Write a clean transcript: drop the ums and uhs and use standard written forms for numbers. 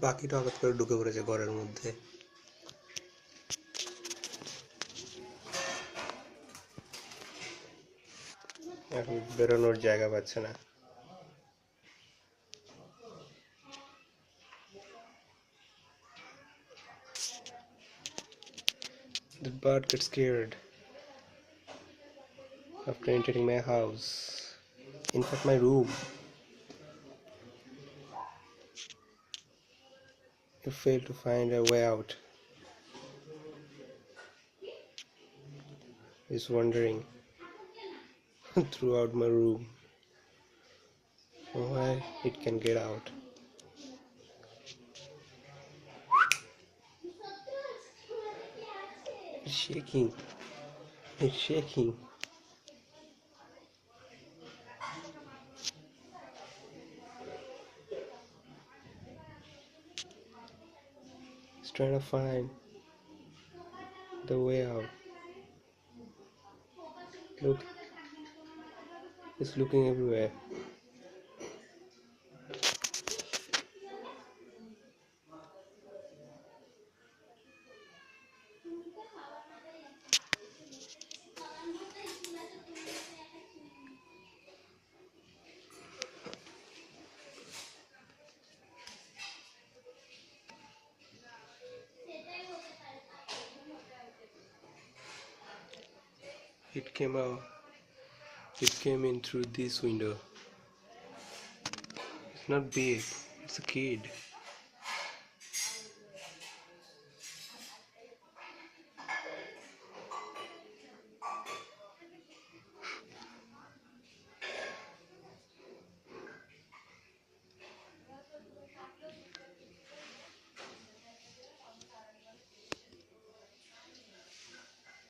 পাখিটা হঠাৎ করে ঢুকে পড়েছে ঘরের মধ্যে। এখন বেরোনোর জায়গা পাচ্ছে না। The bird gets scared after entering my house. In fact, my room. You fail to find a way out. Is wandering throughout my room. Why it can get out. It's shaking. It's shaking. It's trying to find the way out. Look, it's looking everywhere. It came out. It came in through this window. It's not big. It's a kid.